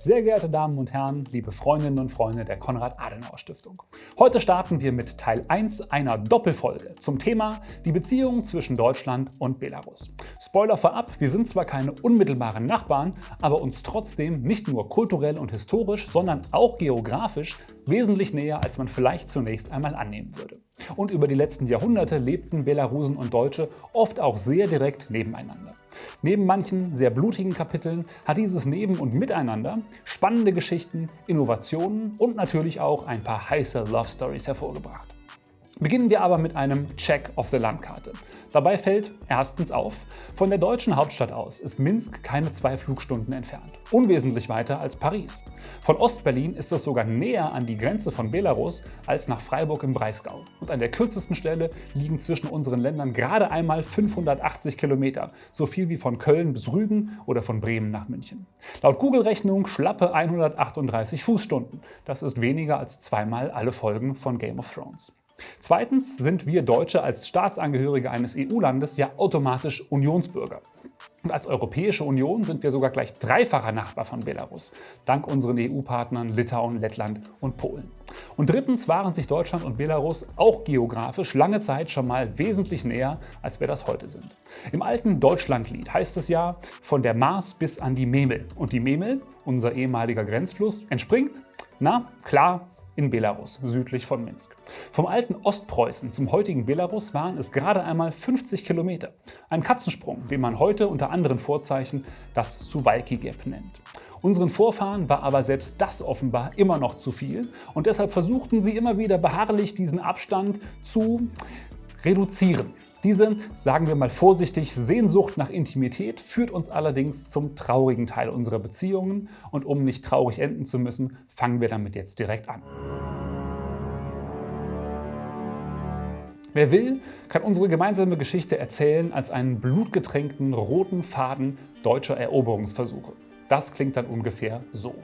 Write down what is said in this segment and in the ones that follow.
Sehr geehrte Damen und Herren, liebe Freundinnen und Freunde der Konrad-Adenauer-Stiftung. Heute starten wir mit Teil 1 einer Doppelfolge zum Thema die Beziehungen zwischen Deutschland und Belarus. Spoiler vorab, wir sind zwar keine unmittelbaren Nachbarn, aber uns trotzdem nicht nur kulturell und historisch, sondern auch geografisch wesentlich näher, als man vielleicht zunächst einmal annehmen würde. Und über die letzten Jahrhunderte lebten Belarusen und Deutsche oft auch sehr direkt nebeneinander. Neben manchen sehr blutigen Kapiteln hat dieses Neben- und Miteinander spannende Geschichten, Innovationen und natürlich auch ein paar heiße Love Stories hervorgebracht. Beginnen wir aber mit einem Check auf der Landkarte. Dabei fällt erstens auf, von der deutschen Hauptstadt aus ist Minsk keine 2 Flugstunden entfernt, unwesentlich weiter als Paris. Von Ostberlin ist es sogar näher an die Grenze von Belarus als nach Freiburg im Breisgau. Und an der kürzesten Stelle liegen zwischen unseren Ländern gerade einmal 580 Kilometer, so viel wie von Köln bis Rügen oder von Bremen nach München. Laut Google-Rechnung schlappe 138 Fußstunden. Das ist weniger als zweimal alle Folgen von Game of Thrones. Zweitens sind wir Deutsche als Staatsangehörige eines EU-Landes ja automatisch Unionsbürger. Und als Europäische Union sind wir sogar gleich dreifacher Nachbar von Belarus, dank unseren EU-Partnern Litauen, Lettland und Polen. Und drittens waren sich Deutschland und Belarus auch geografisch lange Zeit schon mal wesentlich näher, als wir das heute sind. Im alten Deutschlandlied heißt es ja, von der Maas bis an die Memel. Und die Memel, unser ehemaliger Grenzfluss, entspringt, na klar, in Belarus, südlich von Minsk. Vom alten Ostpreußen zum heutigen Belarus waren es gerade einmal 50 Kilometer. Ein Katzensprung, den man heute unter anderen Vorzeichen das Suwałki Gap nennt. Unseren Vorfahren war aber selbst das offenbar immer noch zu viel und deshalb versuchten sie immer wieder beharrlich diesen Abstand zu reduzieren. Diese, sagen wir mal vorsichtig, Sehnsucht nach Intimität führt uns allerdings zum traurigen Teil unserer Beziehungen und um nicht traurig enden zu müssen, fangen wir damit jetzt direkt an. Wer will, kann unsere gemeinsame Geschichte erzählen als einen blutgetränkten roten Faden deutscher Eroberungsversuche. Das klingt dann ungefähr so.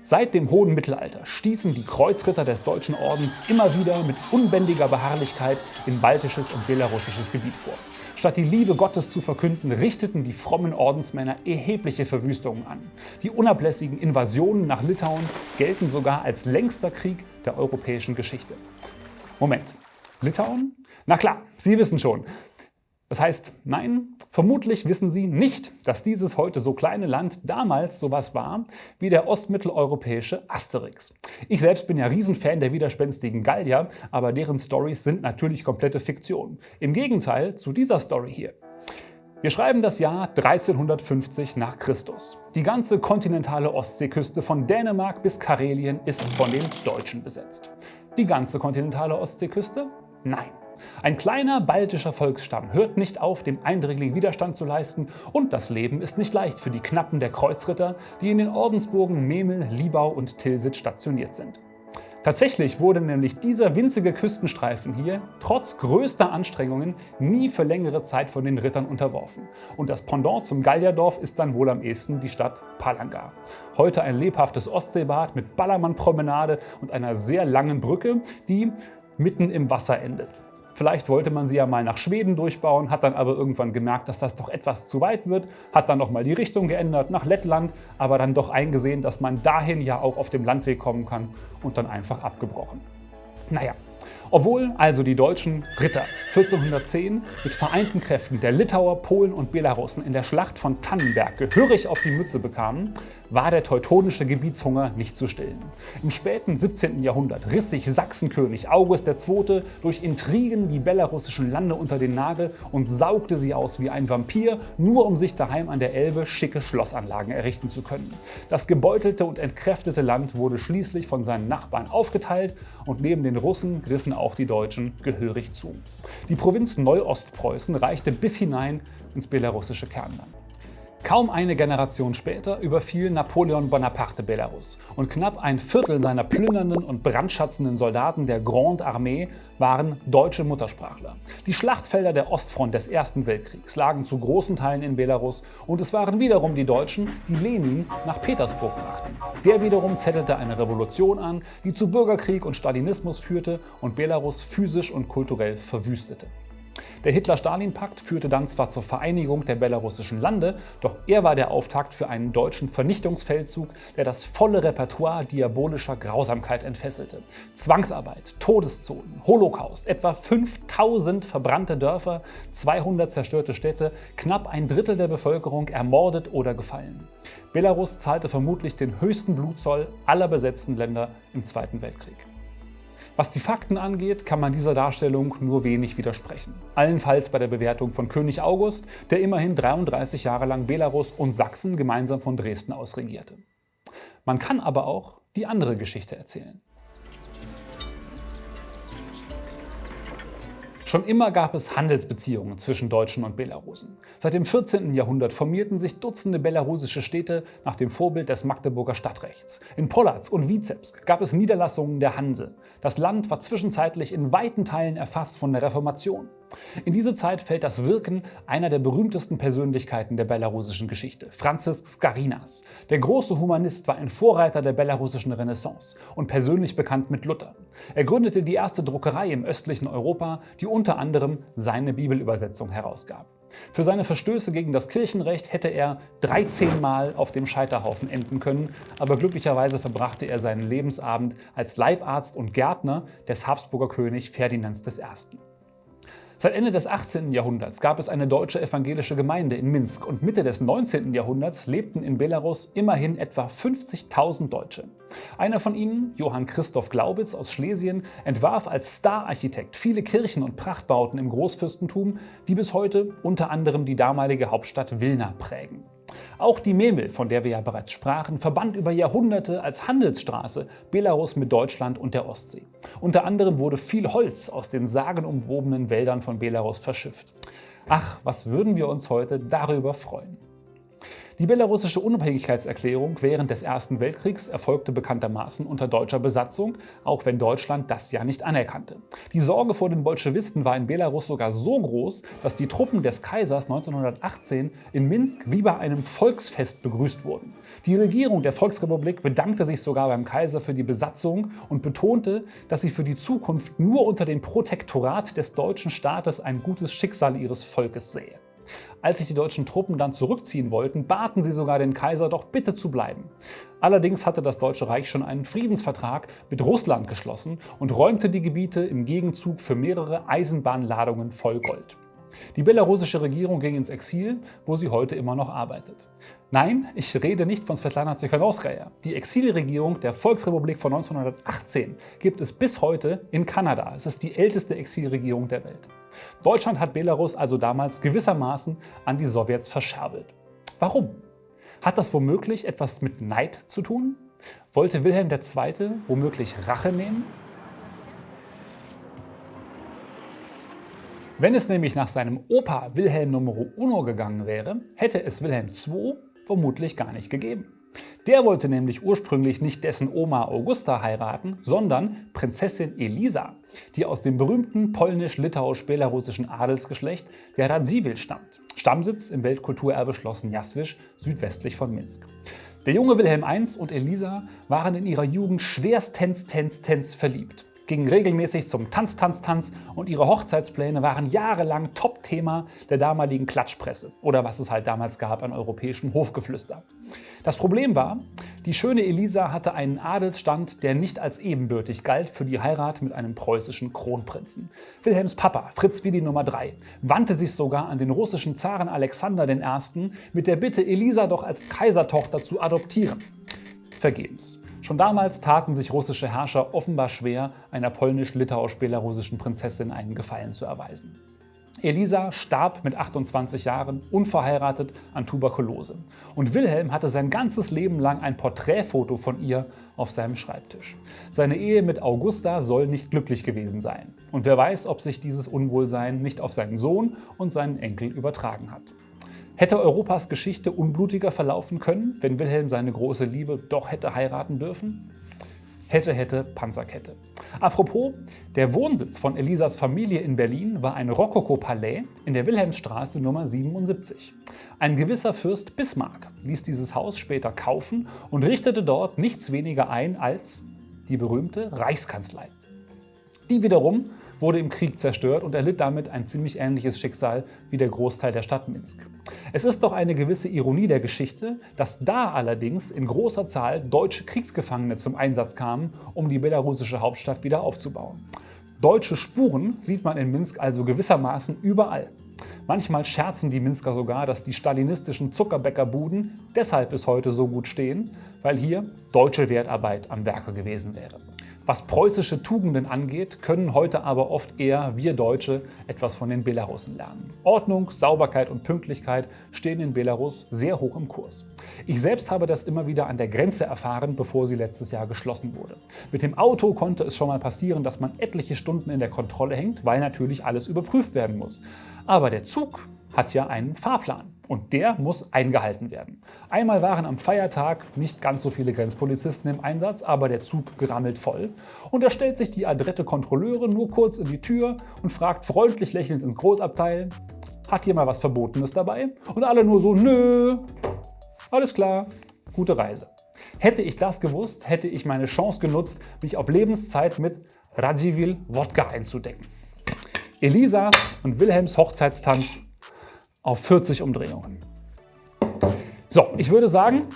Seit dem hohen Mittelalter stießen die Kreuzritter des Deutschen Ordens immer wieder mit unbändiger Beharrlichkeit in baltisches und belarussisches Gebiet vor. Statt die Liebe Gottes zu verkünden, richteten die frommen Ordensmänner erhebliche Verwüstungen an. Die unablässigen Invasionen nach Litauen gelten sogar als längster Krieg der europäischen Geschichte. Moment, Litauen? Na klar, Sie wissen schon. Das heißt, nein, vermutlich wissen Sie nicht, dass dieses heute so kleine Land damals sowas war wie der ostmitteleuropäische Asterix. Ich selbst bin ja Riesenfan der widerspenstigen Gallier, aber deren Storys sind natürlich komplette Fiktion. Im Gegenteil zu dieser Story hier. Wir schreiben das Jahr 1350 nach Christus. Die ganze kontinentale Ostseeküste von Dänemark bis Karelien ist von den Deutschen besetzt. Die ganze kontinentale Ostseeküste? Nein. Ein kleiner baltischer Volksstamm hört nicht auf, dem Eindringling Widerstand zu leisten und das Leben ist nicht leicht für die Knappen der Kreuzritter, die in den Ordensburgen Memel, Liebau und Tilsit stationiert sind. Tatsächlich wurde nämlich dieser winzige Küstenstreifen hier trotz größter Anstrengungen nie für längere Zeit von den Rittern unterworfen. Und das Pendant zum Gallierdorf ist dann wohl am ehesten die Stadt Palanga. Heute ein lebhaftes Ostseebad mit Ballermann-Promenade und einer sehr langen Brücke, die mitten im Wasser endet. Vielleicht wollte man sie ja mal nach Schweden durchbauen, hat dann aber irgendwann gemerkt, dass das doch etwas zu weit wird, hat dann nochmal die Richtung geändert nach Lettland, aber dann doch eingesehen, dass man dahin ja auch auf dem Landweg kommen kann und dann einfach abgebrochen. Naja. Obwohl also die deutschen Ritter 1410 mit vereinten Kräften der Litauer, Polen und Belarussen in der Schlacht von Tannenberg gehörig auf die Mütze bekamen, war der teutonische Gebietshunger nicht zu stillen. Im späten 17. Jahrhundert riss sich Sachsenkönig August II. Durch Intrigen die belarussischen Lande unter den Nagel und saugte sie aus wie ein Vampir, nur um sich daheim an der Elbe schicke Schlossanlagen errichten zu können. Das gebeutelte und entkräftete Land wurde schließlich von seinen Nachbarn aufgeteilt und neben den Russen griffen auch die Deutschen gehörig zu. Die Provinz Neuostpreußen reichte bis hinein ins belarussische Kernland. Kaum eine Generation später überfiel Napoleon Bonaparte Belarus und knapp ein Viertel seiner plündernden und brandschatzenden Soldaten der Grande Armee waren deutsche Muttersprachler. Die Schlachtfelder der Ostfront des Ersten Weltkriegs lagen zu großen Teilen in Belarus und es waren wiederum die Deutschen, die Lenin nach Petersburg brachten. Der wiederum zettelte eine Revolution an, die zu Bürgerkrieg und Stalinismus führte und Belarus physisch und kulturell verwüstete. Der Hitler-Stalin-Pakt führte dann zwar zur Vereinigung der belarussischen Lande, doch er war der Auftakt für einen deutschen Vernichtungsfeldzug, der das volle Repertoire diabolischer Grausamkeit entfesselte. Zwangsarbeit, Todeszonen, Holocaust, etwa 5000 verbrannte Dörfer, 200 zerstörte Städte, knapp ein Drittel der Bevölkerung ermordet oder gefallen. Belarus zahlte vermutlich den höchsten Blutzoll aller besetzten Länder im Zweiten Weltkrieg. Was die Fakten angeht, kann man dieser Darstellung nur wenig widersprechen. Allenfalls bei der Bewertung von König August, der immerhin 33 Jahre lang Belarus und Sachsen gemeinsam von Dresden aus regierte. Man kann aber auch die andere Geschichte erzählen. Schon immer gab es Handelsbeziehungen zwischen Deutschen und Belarusen. Seit dem 14. Jahrhundert formierten sich Dutzende belarussische Städte nach dem Vorbild des Magdeburger Stadtrechts. In Polazk und Wizebsk gab es Niederlassungen der Hanse. Das Land war zwischenzeitlich in weiten Teilen erfasst von der Reformation. In diese Zeit fällt das Wirken einer der berühmtesten Persönlichkeiten der belarussischen Geschichte, Franzisk Skarinas. Der große Humanist war ein Vorreiter der belarussischen Renaissance und persönlich bekannt mit Luther. Er gründete die erste Druckerei im östlichen Europa, die unter anderem seine Bibelübersetzung herausgab. Für seine Verstöße gegen das Kirchenrecht hätte er 13 Mal auf dem Scheiterhaufen enden können, aber glücklicherweise verbrachte er seinen Lebensabend als Leibarzt und Gärtner des Habsburger König Ferdinands I. Seit Ende des 18. Jahrhunderts gab es eine deutsche evangelische Gemeinde in Minsk und Mitte des 19. Jahrhunderts lebten in Belarus immerhin etwa 50.000 Deutsche. Einer von ihnen, Johann Christoph Glaubitz aus Schlesien, entwarf als Stararchitekt viele Kirchen und Prachtbauten im Großfürstentum, die bis heute unter anderem die damalige Hauptstadt Wilna prägen. Auch die Memel, von der wir ja bereits sprachen, verband über Jahrhunderte als Handelsstraße Belarus mit Deutschland und der Ostsee. Unter anderem wurde viel Holz aus den sagenumwobenen Wäldern von Belarus verschifft. Ach, was würden wir uns heute darüber freuen. Die belarussische Unabhängigkeitserklärung während des Ersten Weltkriegs erfolgte bekanntermaßen unter deutscher Besatzung, auch wenn Deutschland das ja nicht anerkannte. Die Sorge vor den Bolschewisten war in Belarus sogar so groß, dass die Truppen des Kaisers 1918 in Minsk wie bei einem Volksfest begrüßt wurden. Die Regierung der Volksrepublik bedankte sich sogar beim Kaiser für die Besatzung und betonte, dass sie für die Zukunft nur unter dem Protektorat des deutschen Staates ein gutes Schicksal ihres Volkes sähe. Als sich die deutschen Truppen dann zurückziehen wollten, baten sie sogar den Kaiser, doch bitte zu bleiben. Allerdings hatte das Deutsche Reich schon einen Friedensvertrag mit Russland geschlossen und räumte die Gebiete im Gegenzug für mehrere Eisenbahnladungen voll Gold. Die belarussische Regierung ging ins Exil, wo sie heute immer noch arbeitet. Nein, ich rede nicht von Svetlana Tsikhanouskaya. Die Exilregierung der Volksrepublik von 1918 gibt es bis heute in Kanada. Es ist die älteste Exilregierung der Welt. Deutschland hat Belarus also damals gewissermaßen an die Sowjets verscherbelt. Warum? Hat das womöglich etwas mit Neid zu tun? Wollte Wilhelm II. Womöglich Rache nehmen? Wenn es nämlich nach seinem Opa Wilhelm Numero Uno gegangen wäre, hätte es Wilhelm II vermutlich gar nicht gegeben. Der wollte nämlich ursprünglich nicht dessen Oma Augusta heiraten, sondern Prinzessin Elisa, die aus dem berühmten polnisch-litauisch-belarussischen Adelsgeschlecht der Radziwiłł stammt. Stammsitz im Weltkulturerbe-Schloss Njaswisch südwestlich von Minsk. Der junge Wilhelm I und Elisa waren in ihrer Jugend schwerstens verliebt, gingen regelmäßig zum Tanz und ihre Hochzeitspläne waren jahrelang Top-Thema der damaligen Klatschpresse oder was es halt damals gab an europäischem Hofgeflüster. Das Problem war, die schöne Elisa hatte einen Adelsstand, der nicht als ebenbürtig galt für die Heirat mit einem preußischen Kronprinzen. Wilhelms Papa, Fritz Willi Nummer 3, wandte sich sogar an den russischen Zaren Alexander I. mit der Bitte, Elisa doch als Kaisertochter zu adoptieren. Vergebens. Schon damals taten sich russische Herrscher offenbar schwer, einer polnisch-litauisch-belarussischen Prinzessin einen Gefallen zu erweisen. Elisa starb mit 28 Jahren, unverheiratet, an Tuberkulose. Und Wilhelm hatte sein ganzes Leben lang ein Porträtfoto von ihr auf seinem Schreibtisch. Seine Ehe mit Augusta soll nicht glücklich gewesen sein. Und wer weiß, ob sich dieses Unwohlsein nicht auf seinen Sohn und seinen Enkel übertragen hat. Hätte Europas Geschichte unblutiger verlaufen können, wenn Wilhelm seine große Liebe doch hätte heiraten dürfen? Hätte, Panzerkette. Apropos, der Wohnsitz von Elisas Familie in Berlin war ein Rokoko-Palais in der Wilhelmstraße Nummer 77. Ein gewisser Fürst Bismarck ließ dieses Haus später kaufen und richtete dort nichts weniger ein als die berühmte Reichskanzlei. Die wiederum wurde im Krieg zerstört und erlitt damit ein ziemlich ähnliches Schicksal wie der Großteil der Stadt Minsk. Es ist doch eine gewisse Ironie der Geschichte, dass da allerdings in großer Zahl deutsche Kriegsgefangene zum Einsatz kamen, um die belarussische Hauptstadt wieder aufzubauen. Deutsche Spuren sieht man in Minsk also gewissermaßen überall. Manchmal scherzen die Minsker sogar, dass die stalinistischen Zuckerbäckerbuden deshalb bis heute so gut stehen, weil hier deutsche Wertarbeit am Werke gewesen wäre. Was preußische Tugenden angeht, können heute aber oft eher wir Deutsche etwas von den Belarussen lernen. Ordnung, Sauberkeit und Pünktlichkeit stehen in Belarus sehr hoch im Kurs. Ich selbst habe das immer wieder an der Grenze erfahren, bevor sie letztes Jahr geschlossen wurde. Mit dem Auto konnte es schon mal passieren, dass man etliche Stunden in der Kontrolle hängt, weil natürlich alles überprüft werden muss. Aber der Zug hat ja einen Fahrplan und der muss eingehalten werden. Einmal waren am Feiertag nicht ganz so viele Grenzpolizisten im Einsatz, aber der Zug gerammelt voll. Und da stellt sich die adrette Kontrolleurin nur kurz in die Tür und fragt freundlich lächelnd ins Großabteil: Hat hier mal was Verbotenes dabei? Und alle nur so: Nö, alles klar, gute Reise. Hätte ich das gewusst, hätte ich meine Chance genutzt, mich auf Lebenszeit mit Radziwiłł Wodka einzudecken. Elisas und Wilhelms Hochzeitstanz auf 40 Umdrehungen. So, ich würde sagen,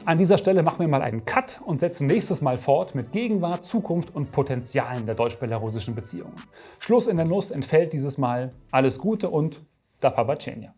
an dieser Stelle machen wir mal einen Cut und setzen nächstes Mal fort mit Gegenwart, Zukunft und Potenzialen der deutsch-belarussischen Beziehungen. Schluss in der Nuss entfällt dieses Mal. Alles Gute und do powodzenia.